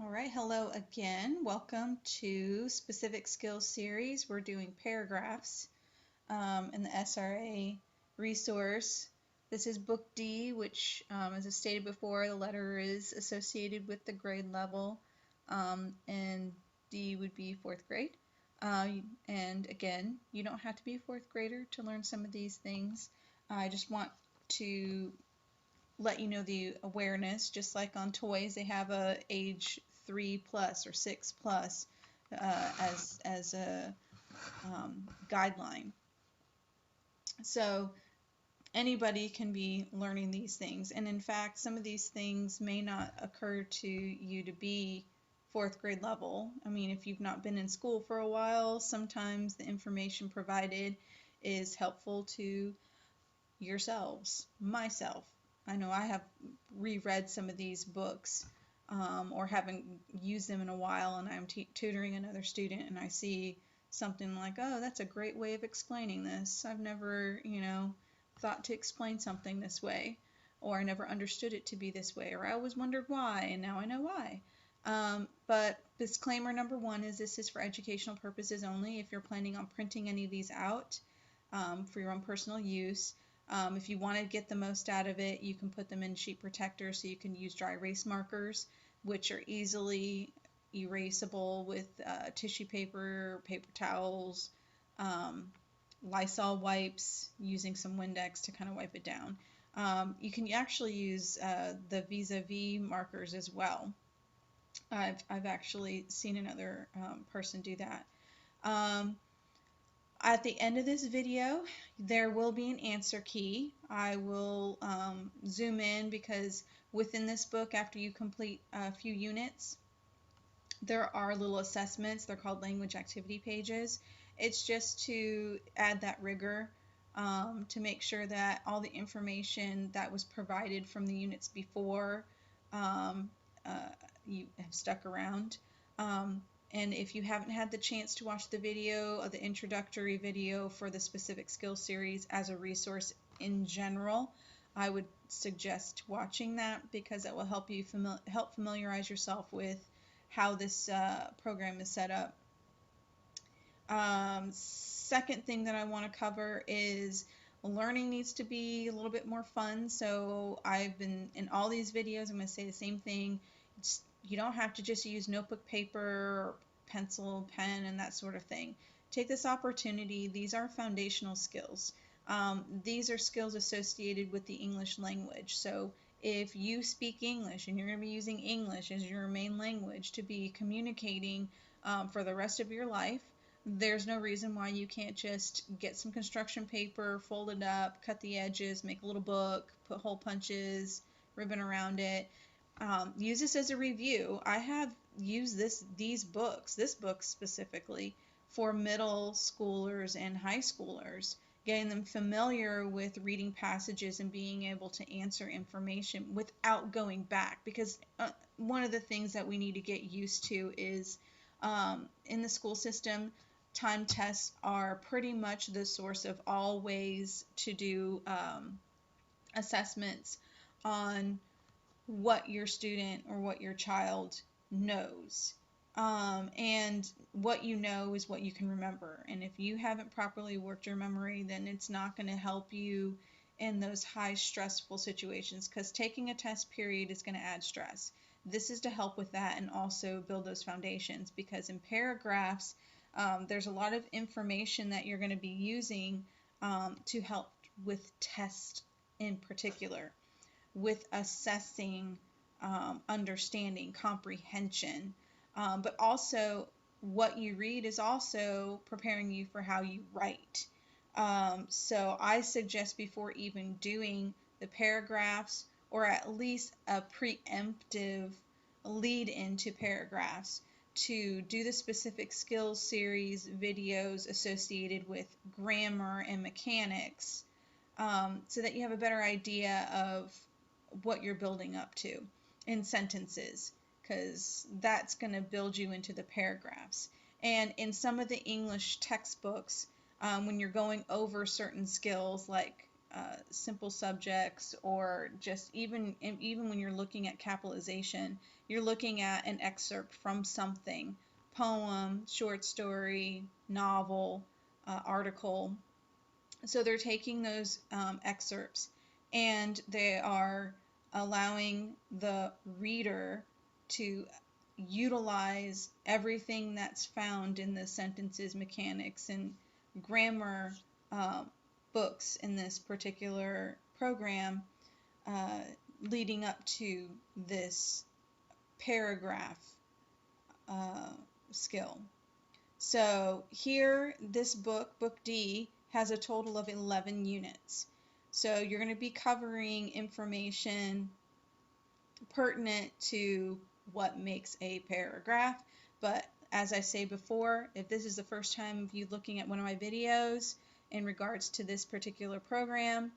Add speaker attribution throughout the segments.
Speaker 1: All right, hello again. Welcome to Specific Skills Series. We're doing paragraphs in the SRA resource. This is Book D, which, as I stated before, the letter is associated with the grade level, and D would be fourth grade. And again, you don't have to be a fourth grader to learn some of these things. I just want to let you know the awareness, just like on toys, they have a age 3+ or 6+ as a guideline. So anybody can be learning these things, and in fact, some of these things may not occur to you to be fourth grade level. I mean, if you've not been in school for a while, sometimes the information provided is helpful to yourselves, myself. I know I have reread some of these books, or haven't used them in a while, and I'm tutoring another student and I see something like, oh, that's a great way of explaining this. I've never, thought to explain something this way, or I never understood it to be this way, or I always wondered why, and now I know why. But disclaimer number one is this is for educational purposes only. If you're planning on printing any of these out for your own personal use, if you want to get the most out of it, you can put them in sheet protectors, so you can use dry erase markers, which are easily erasable with tissue paper, paper towels, Lysol wipes, using some Windex to kind of wipe it down. You can actually use the vis-a-vis markers as well. I've actually seen another person do that. At the end of this video, there will be an answer key. I will zoom in because within this book, after you complete a few units, there are little assessments. They're called language activity pages. It's just to add that rigor, to make sure that all the information that was provided from the units before you have stuck around. And if you haven't had the chance to watch the video, the introductory video for the specific skill series as a resource in general, I would suggest watching that because it will help you familiarize yourself with how this program is set up. Second thing that I want to cover is learning needs to be a little bit more fun. So I've been in all these videos, I'm going to say the same thing. You don't have to just use notebook paper or pencil, pen, and that sort of thing. Take this opportunity. These are foundational skills. These are skills associated with the English language. So if you speak English and you're going to be using English as your main language to be communicating for the rest of your life, there's no reason why you can't just get some construction paper, fold it up, cut the edges, make a little book, put hole punches, ribbon around it. Use this as a review. I have used this book specifically for middle schoolers and high schoolers, getting them familiar with reading passages and being able to answer information without going back. Because one of the things that we need to get used to is in the school system, time tests are pretty much the source of all ways to do assessments on what your student or what your child knows. And what you know is what you can remember. And if you haven't properly worked your memory, then it's not going to help you in those high stressful situations, because taking a test period is going to add stress. This is to help with that and also build those foundations, because in paragraphs, there's a lot of information that you're going to be using to help with tests in particular, with assessing understanding, comprehension, but also what you read is also preparing you for how you write. So I suggest before even doing the paragraphs, or at least a preemptive lead into paragraphs, to do the specific skills series videos associated with grammar and mechanics, so that you have a better idea of what you're building up to in sentences, because that's going to build you into the paragraphs. And in some of the English textbooks, when you're going over certain skills like simple subjects, or just even when you're looking at capitalization, you're looking at an excerpt from something, poem, short story, novel, article. So they're taking those excerpts and they are allowing the reader to utilize everything that's found in the sentences, mechanics, and grammar uh, books in this particular program, uh, leading up to this paragraph uh, skill. So here, this book, Book D, has a total of 11 units. So you're going to be covering information pertinent to what makes a paragraph. But as I say before, if this is the first time of you looking at one of my videos in regards to this particular program,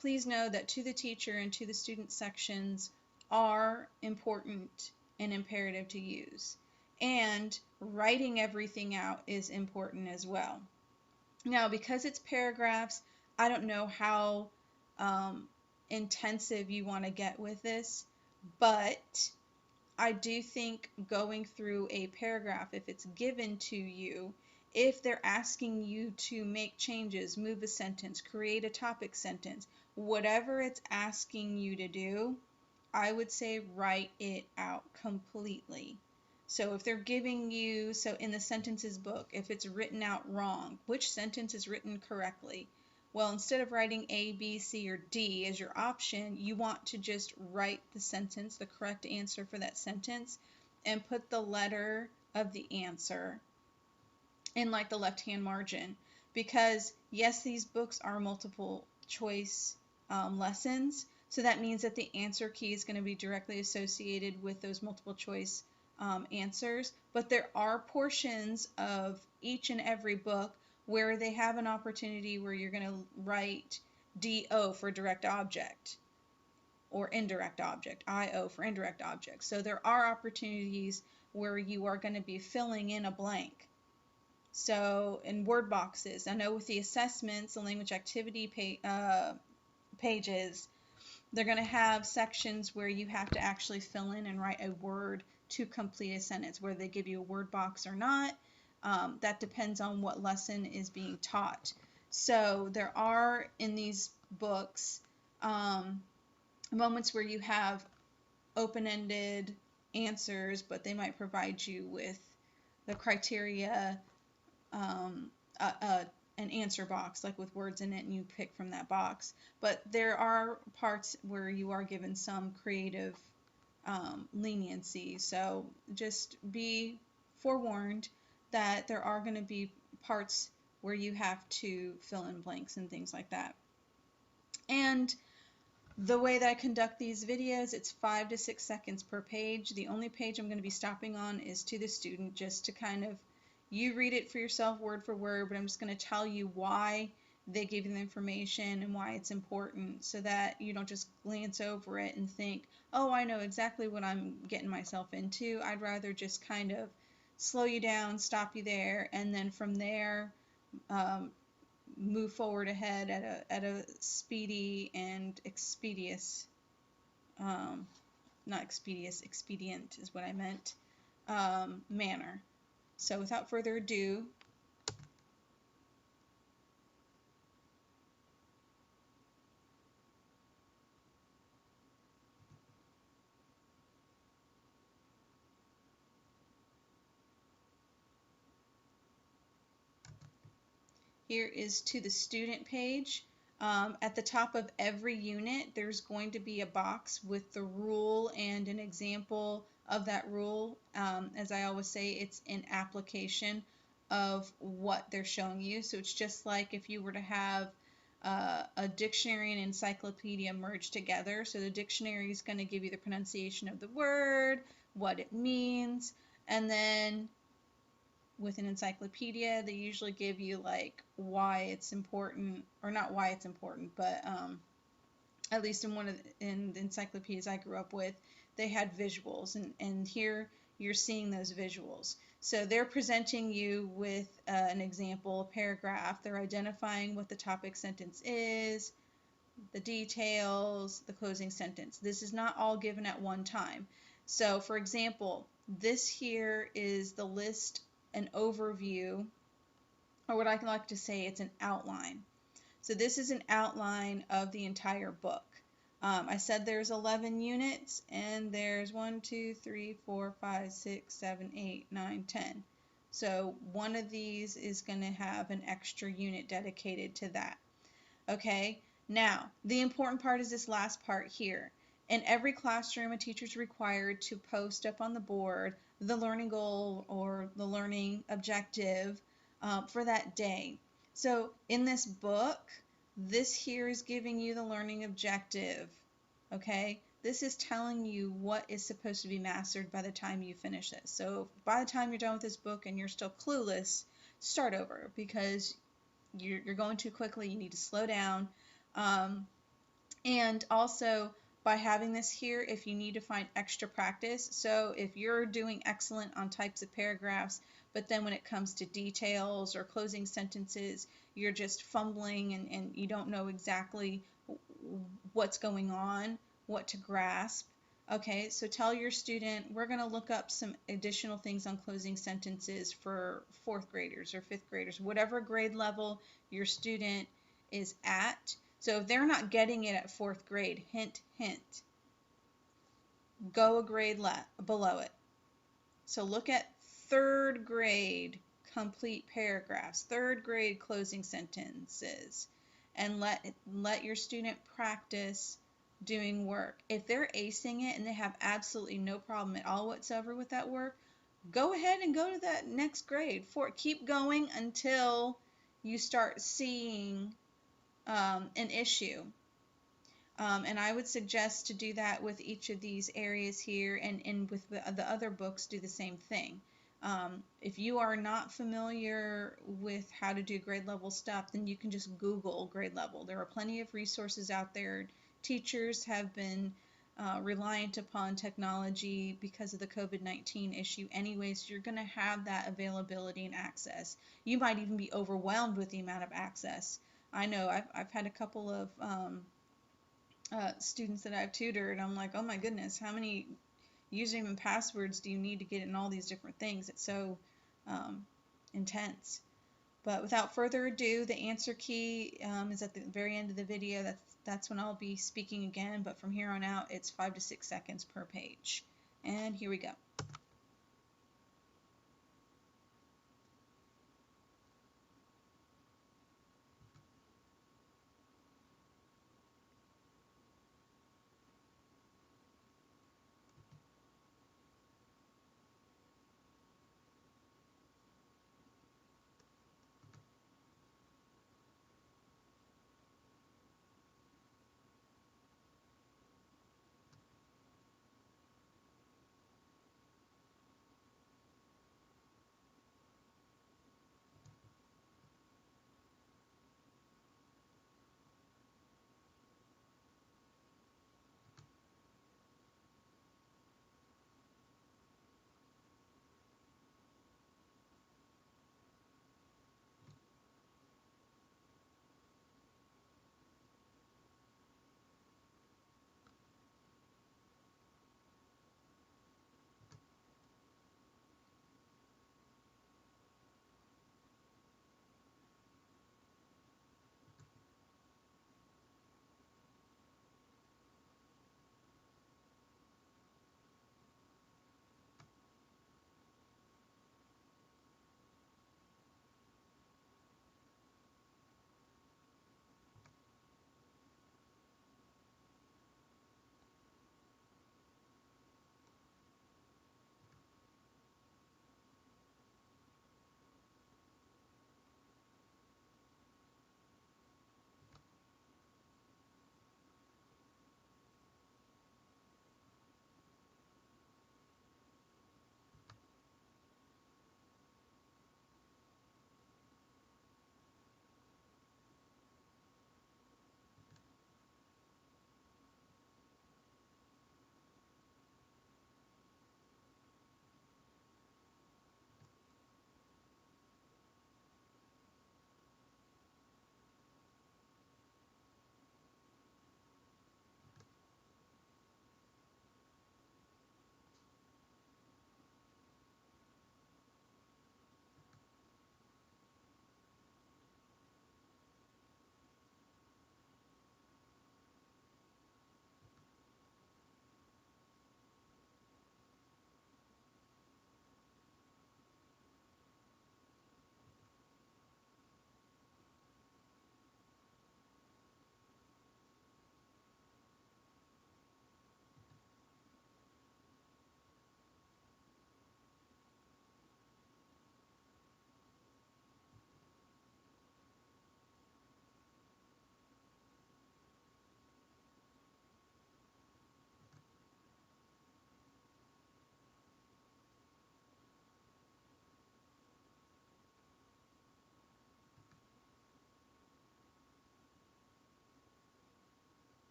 Speaker 1: please know that to the teacher and to the student sections are important and imperative to use. And writing everything out is important as well. Now, because it's paragraphs, I don't know how intensive you want to get with this, but I do think going through a paragraph, if it's given to you, if they're asking you to make changes, move a sentence, create a topic sentence, whatever it's asking you to do, I would say write it out completely. So if they're giving you, so in the sentences book, if it's written out wrong, which sentence is written correctly? Well, instead of writing A, B, C, or D as your option, you want to just write the sentence, the correct answer for that sentence, and put the letter of the answer in like the left-hand margin. Because yes, these books are multiple choice lessons, so that means that the answer key is going to be directly associated with those multiple choice answers. But there are portions of each and every book where they have an opportunity where you're going to write DO for direct object or indirect object, IO for indirect object. So there are opportunities where you are going to be filling in a blank. So in word boxes, I know with the assessments, the language activity pages, they're going to have sections where you have to actually fill in and write a word to complete a sentence, whether they give you a word box or not. That depends on what lesson is being taught. So there are in these books moments where you have open-ended answers, but they might provide you with the criteria, um, an answer box, like with words in it, and you pick from that box. But there are parts where you are given some creative leniency. So just be forewarned that there are going to be parts where you have to fill in blanks and things like that. And the way that I conduct these videos, it's 5 to 6 seconds per page. The only page I'm going to be stopping on is to the student, just to kind of, you read it for yourself word for word, but I'm just going to tell you why they give you the information and why it's important, so that you don't just glance over it and think, oh, I know exactly what I'm getting myself into. I'd rather just kind of slow you down, stop you there, and then from there move forward ahead at a speedy and expeditious, not expeditious, expedient is what I meant, manner. So without further ado, here is to the student page. At the top of every unit, there's going to be a box with the rule and an example of that rule. As I always say, it's an application of what they're showing you. So it's just like if you were to have a dictionary and encyclopedia merged together. So the dictionary is going to give you the pronunciation of the word, what it means, and then with an encyclopedia, they usually give you like why it's important, or not why it's important, but at least in one of in the encyclopedias I grew up with, they had visuals, and here you're seeing those visuals. So they're presenting you with an example, a paragraph. They're identifying what the topic sentence is, the details, the closing sentence. This is not all given at one time. So for example, this here is the list, an overview, or what I like to say, it's an outline. So this is an outline of the entire book. I said there's 11 units, and there's 1, 2, 3, 4, 5, 6, 7, 8, 9, 10. So one of these is going to have an extra unit dedicated to that. Okay, now the important part is this last part here. In every classroom, a teacher is required to post up on the board the learning goal or the learning objective for that day. So in this book, this here is giving you the learning objective. Okay, this is telling you what is supposed to be mastered by the time you finish this. So by the time you're done with this book and you're still clueless, start over, because you're going too quickly. You need to slow down. And also, by having this here, if you need to find extra practice, so if you're doing excellent on types of paragraphs, but then when it comes to details or closing sentences, you're just fumbling and you don't know exactly what's going on, what to grasp. Okay, so tell your student, we're going to look up some additional things on closing sentences for fourth graders or fifth graders, whatever grade level your student is at. So if they're not getting it at fourth grade, hint, hint, go a grade below it. So look at third grade complete paragraphs, third grade closing sentences, and let your student practice doing work. If they're acing it and they have absolutely no problem at all whatsoever with that work, go ahead and go to that next grade. Keep going until you start seeing an issue. And I would suggest to do that with each of these areas here, and with the other books, do the same thing. If you are not familiar with how to do grade level stuff, then you can just Google grade level. There are plenty of resources out there. Teachers have been reliant upon technology because of the COVID-19 issue anyway, so you're going to have that availability and access. You might even be overwhelmed with the amount of access. I know I've had a couple of students that I've tutored. I'm like, oh my goodness, how many username and passwords do you need to get in all these different things? It's so intense. But without further ado, the answer key is at the very end of the video. That's when I'll be speaking again, but from here on out, it's 5 to 6 seconds per page. And here we go.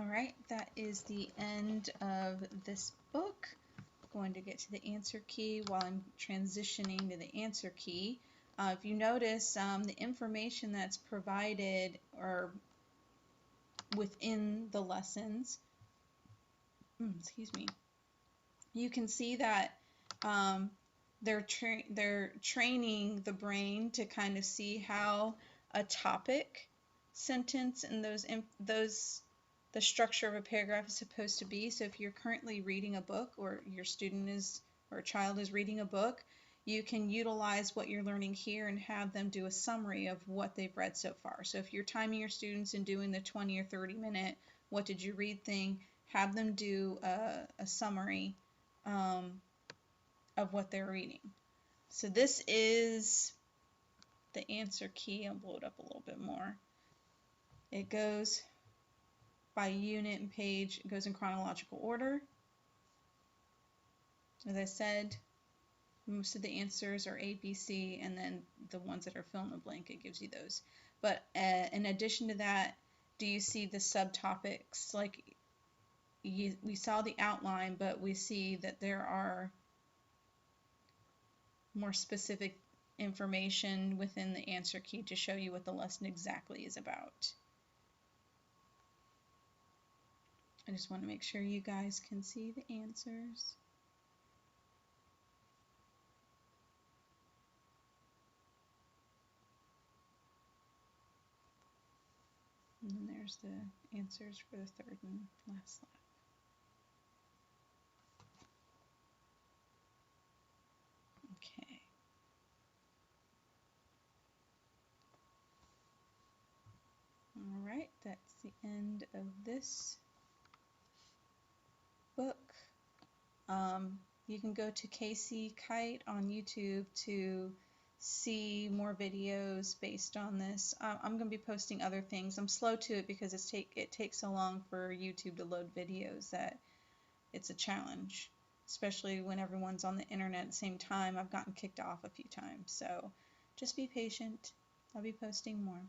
Speaker 1: Alright, that is the end of this book. I'm going to get to the answer key while I'm transitioning to the answer key. If you notice, the information that's provided or within the lessons, excuse me, you can see that they're training the brain to kind of see how a topic, sentence, and the structure of a paragraph is supposed to be. So if you're currently reading a book, or your student is, or a child is reading a book, you can utilize what you're learning here and have them do a summary of what they've read so far. So if you're timing your students and doing the 20 or 30 minute what did you read thing, have them do a summary of what they're reading. So this is the answer key. I'll blow it up a little bit more. It goes by unit and page. It goes in chronological order. As I said, most of the answers are A, B, C, and then the ones that are fill in the blank, it gives you those. But in addition to that, do you see the subtopics? Like we saw the outline, but we see that there are more specific information within the answer key to show you what the lesson exactly is about. I just want to make sure you guys can see the answers. And then there's the answers for the third and last slide. Okay. All right, that's the end of this book. You can go to Casey Kite on YouTube to see more videos based on this. I'm going to be posting other things. I'm slow to it because it takes so long for YouTube to load videos that it's a challenge, especially when everyone's on the internet at the same time. I've gotten kicked off a few times, so just be patient. I'll be posting more.